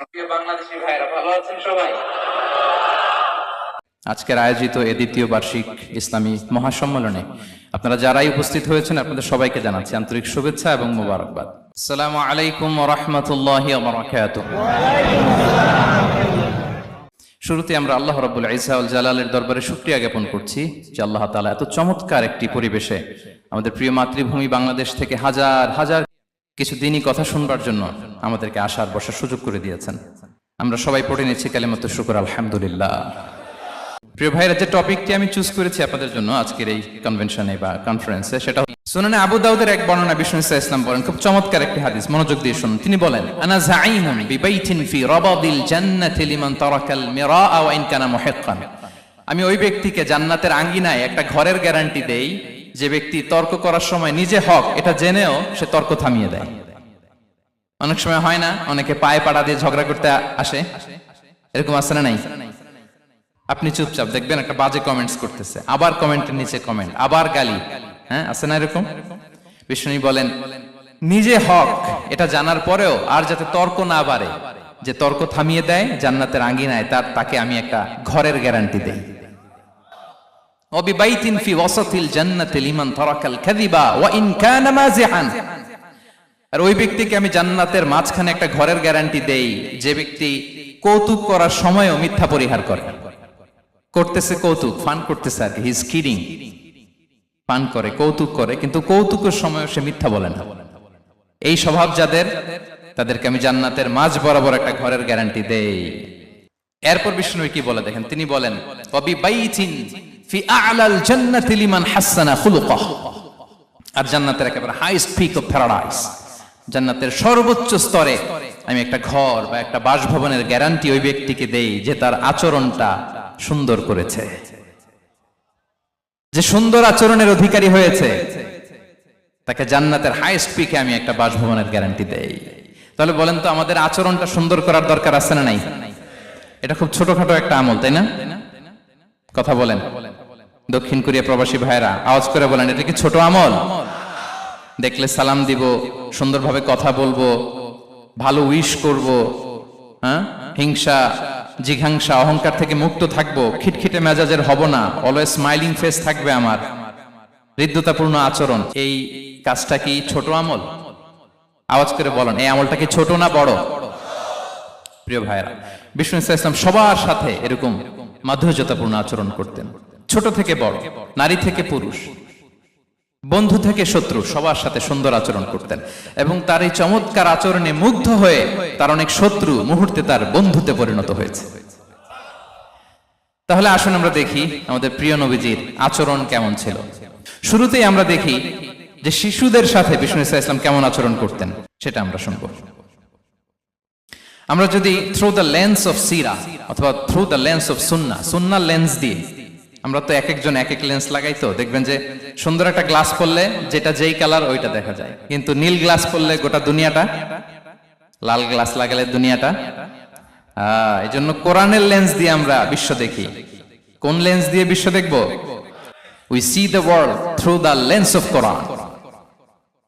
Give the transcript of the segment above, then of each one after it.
প্রিয় বাংলাদেশী ভাইরা ভালো আছেন সবাই? আজকের আয়োজিত এ দ্বিতীয় বার্ষিক ইসলামী মহাসম্মেলনে আপনারা যারাই উপস্থিত হয়েছেন আপনাদের সবাইকে জানাচ্ছি আন্তরিক শুভেচ্ছা এবং মোবারকবাদ। আসসালামু আলাইকুম ওয়া রাহমাতুল্লাহি ওয়া বারাকাতুহু। শুরুতে আমরা আল্লাহ রাব্বুল ইজ্জা ওয়াল জালালের দরবারে শুকরিয়া জ্ঞাপন করছি যে আল্লাহ তাআলা এত চমৎকার একটি পরিবেশে আমাদের প্রিয় মাতৃভূমি বাংলাদেশ থেকে হাজার হাজার কিছু দিনই কথা শুনবার জন্য আমাদেরকে আসার বসার সুযোগ করে দিয়েছেন। আমরা সবাই পড়ে নিচ্ছি কালিমাতুশ শুকর আলহামদুলিল্লাহ। প্রিয় ভাইরা, যে টপিকটি আমি চুজ করেছি আপনাদের জন্য আজকের এই কনভেনশনে বা কনফারেন্সে, সেটা সুনানে আবু দাউদের এক বর্ণনা বিষ্ণু ইসা ইসলাম বলেন, খুব চমৎকার একটি হাদিস, মনোযোগ দিয়ে শুনুন। তিনি বলেন, আনা যাঈমুন বিবাইতিন ফি রাবাদিল জান্নাতি লিমান তারাকাল মিরাআ ওয়া ইন কানা মুহিক্কান। আমি ওই ব্যক্তিকে জান্নাতের আঙ্গিনায় একটা ঘরের গ্যারান্টি দেই যে ব্যক্তি তর্ক করার সময় নিজে হক এটা জেনেও সে তর্ক থামিয়ে দেয়। অনেক সময় হয় না, অনেকে পায়ে পাড়া দিয়ে ঝগড়া করতে আসে, এরকম আছে না নাই? আপনি চুপচাপ দেখবেন একটা বাজে কমেন্টস করতেছে, আবার কমেন্টের নিচে কমেন্ট, আবার গালি, হ্যাঁ আছে না এরকম? বিষ্ণু বলেন নিজে হক এটা জানার পরেও আর যাতে তর্ক না বাড়ে, যে তর্ক থামিয়ে দেয় জান্নাতের আঙ্গিনায়, তাকে আমি একটা ঘরের গ্যারান্টি দেই। ওয়াবিবাইতিন ফি ওয়াসাতিল জান্নাতি লিমান তারাকাল কাযিবা ওয়া ইন কানা মাযিহান। আর ওই ব্যক্তিকে আমি জান্নাতের মাঝখানে একটা ঘরের গ্যারান্টি দেই যে ব্যক্তি কৌতুক করার সময়ও মিথ্যা পরিহার করে। করতেছে কৌতুক, ফান করতেছে আর কি, হি ইজ কিডিং, ফান করে, কৌতুক করে, কিন্তু কৌতুকের সময় সে মিথ্যা বলে না। এই স্বভাব যাদের, তাদেরকে আমি জান্নাতের মাঝ বরাবর একটা ঘরের গ্যারান্টি দেই। এরপর বিষ্ণু কি বলে দেখেন, তিনি বলেন ওয়াবিবাইতিন ফি আ'লাল জান্নাতি লিমান হাসানা খুলুকাহ। আর জান্নাতের একেবারে হাইস্ট পিক অফ প্যারাডাইস, জান্নাতের সর্বোচ্চ স্তরে আমি একটা ঘর বা একটা বাসভবনের গ্যারান্টি ওই ব্যক্তিকে দেই যে তার আচরণটা সুন্দর করেছে, যে সুন্দর আচরণের অধিকারী হয়েছে, তাকে জান্নাতের হাইস্ট পিকে আমি একটা বাসভবনের গ্যারান্টি দেই। তাহলে বলেন তো, আমাদের আচরণটা সুন্দর করার দরকার আছে না নাই? এটা খুব ছোটখাটো একটা আমল, তাই না? কথা বলেন, দক্ষিণ কোরিয়া প্রবাসী ভাইরা আওয়াজ করে বলেন, এটা কি ছোট আমল? দেখলে সালাম দিব, সুন্দরভাবে কথা বলবো, ভালো উইশ করব, হ্যাঁ, হিংসা জিঘাংসা অহংকার থেকে মুক্ত থাকবো, খিটখিটে মেজাজের হব না, অলওয়েজ স্মাইলিং ফেস থাকবে আমার, হৃদ্যতাপূর্ণ আচরণ। এই কাজটা কি ছোট আমল? আওয়াজ করে বলেন, এই আমলটা কি ছোট না বড়? প্রিয় ভাইরা, বিষ্ণু ইসলাম সবার সাথে এরকম মাধুর্যতাপূর্ণ আচরণ করতেন, ছোট থেকে বড়, নারী থেকে পুরুষ, বন্ধু থেকে শত্রু, সবার সাথে সুন্দর আচরণ করতেন। এবং তার এই চমৎকার আচরণে মুগ্ধ হয়ে তার অনেক শত্রু মুহূর্তে তার বন্ধুতে পরিণত হয়েছে। তাহলে আসুন আমরা দেখি আমাদের প্রিয় নবীজির আচরণ কেমন ছিল। শুরুতেই আমরা দেখি যে শিশুদের সাথে বিষ্ণু ইসলাম কেমন আচরণ করতেন, সেটা আমরা শুনবো। আমরা যদি থ্রু দ্য লেন্স অফ সিরা অথবা through the lens of Sunnah lens দিয়ে, আমরা তো এক একজন এক এক লেন্স লাগাই, তো দেখবেন যে সুন্দর একটা গ্লাস পরলে যেটা যেই কালার ওইটা দেখা যায়, কিন্তু নীল গ্লাস পরলে গোটা দুনিয়াটা, লাল গ্লাস লাগালে দুনিয়াটা। এই জন্য কোরআনের লেন্স দিয়ে আমরা বিশ্ব দেখি। কোন লেন্স দিয়ে বিশ্ব দেখব? We see the world through the lens of Quran.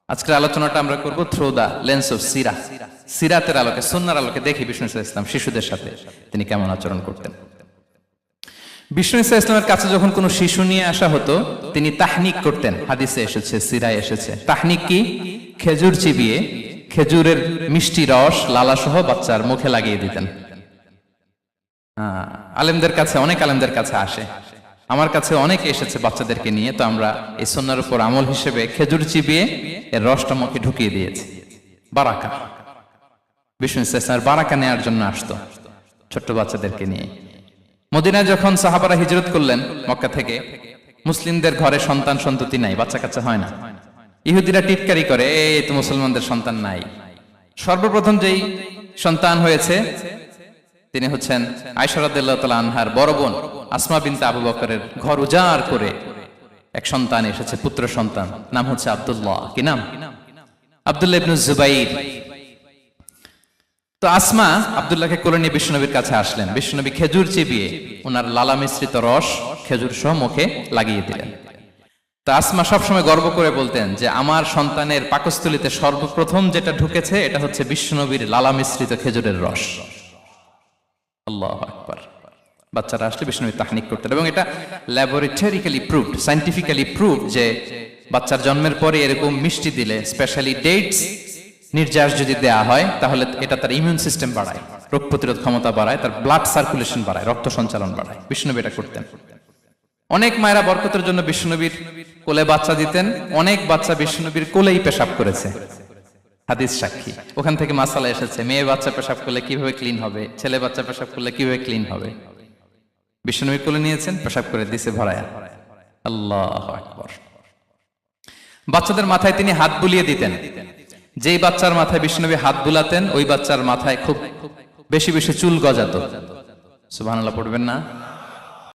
আজকের আলোচনাটা আমরা করব থ্রু দ্য লেন্স অফ সিরা, সিরাতের আলোকে, সুন্নাহর আলোকে দেখি বিষ্ণু ইসলাম শিশুদের সাথে তিনি কেমন আচরণ করতেন। বিষ্ণু ইসলামের কাছে যখন কোনো শিশু নিয়ে আসা হতো, তিনি তাহনিক করতেন। হাদিসে এসেছে, সিরায় এসেছে। তাহনিক কি? খেজুর চিবিয়ে খেজুরের মিষ্টি রস লালাসহ বাচ্চার মুখে লাগিয়ে দিতেন। আলেমদের কাছে, অনেক আলেমদের কাছে আসে, আমার কাছে অনেকে এসেছে বাচ্চাদেরকে নিয়ে, তো আমরা এই সুন্নাহর উপর আমল হিসেবে খেজুর চিবিয়ে এর রসটা মুখে ঢুকিয়ে দিয়েছি। বারাকা, বিষ্ণু ইসলামের বারাকা নেওয়ার জন্য আসতো ছোট্ট বাচ্চাদেরকে নিয়ে। মদিনায় যখন সাহাবারা হিজরত করলেন মক্কা থেকে, মুসলিমদের ঘরে সন্তান সন্ততি নাই, বাচ্চা কাচ্চা হয় না। ইহুদিরা টিটকারি করে, এই তো মুসলমানদের সন্তান নাই। সর্বপ্রথম যেই সন্তান হয়েছে তিনি হচ্ছেন আয়েশা রাদিয়াল্লাহু তাআলা আনহার বড় বোন আসমা বিনতে আবু বকরের ঘর উজাড় করে এক সন্তান এসেছে, পুত্র সন্তান, নাম হচ্ছে আব্দুল্লাহ। কি নাম? আব্দুল্লাহ ইবনে জুবাইর। তো আসমা আব্দুল্লাহকে কোলে নিয়ে বিষ্ণুনবীর কাছে আসলেন। বিষ্ণুনবী খেজুর চিবিয়ে ওনার লালা মিশ্রিত রস খেজুর সহ মুখে লাগিয়ে দিলেন। তো আসমা সবসময় গর্ব করে বলতেন যে আমার সন্তানের পাকস্থলীতে সর্বপ্রথম যেটা ঢুকেছে এটা হচ্ছে বিষ্ণুনবীর লালা মিশ্রিত খেজুরের রস। আল্লাহু আকবার। বাচ্চারা আসলে বিষ্ণুনবী তাহনিক করতেন এবং এটা ল্যাবরেটরিক্যালি প্রুভড, সায়েন্টিফিক্যালি প্রুভড যে বাচ্চার জন্মের পরে এরকম মিষ্টি দিলে, স্পেশালি ডেটস নির্যাস যদি দেয়া হয়, তাহলে এটা তার ইমিউন সিস্টেম বাড়ায়, রোগ প্রতিরোধ ক্ষমতা বাড়ায়, তার ব্লাড সার্কুলেশন বাড়ায়, রক্ত সঞ্চালন বাড়ায়। বিষ্ণুনবী এটা করতেন। অনেক মায়েরা বরকতের জন্য বিষ্ণুনবীর কোলে বাচ্চা দিতেন, অনেক বাচ্চা বিষ্ণুনবীর কোলেই পেশাব করেছে, হাদিস সাক্ষী। ওখান থেকে মাসালা এসেছে, মেয়ে বাচ্চা পেশাব করলে কিভাবে ক্লিন হবে, ছেলে বাচ্চা পেশাব করলে কিভাবে ক্লিন হবে। বিষ্ণুনবীর কোলে নিয়েছেন, পেশাব করে দিছে ভরায়া। আল্লাহু আকবার। বাচ্চাদের মাথায় তিনি হাত বুলিয়ে দিতেন। যেই বাচ্চার মাথায় বিষ্ণুনবী হাত বুলাতেন, ওই বাচ্চার মাথায় খুব বেশি বেশি চুল গজাতো। সুবহানাল্লাহ পড়বেন না?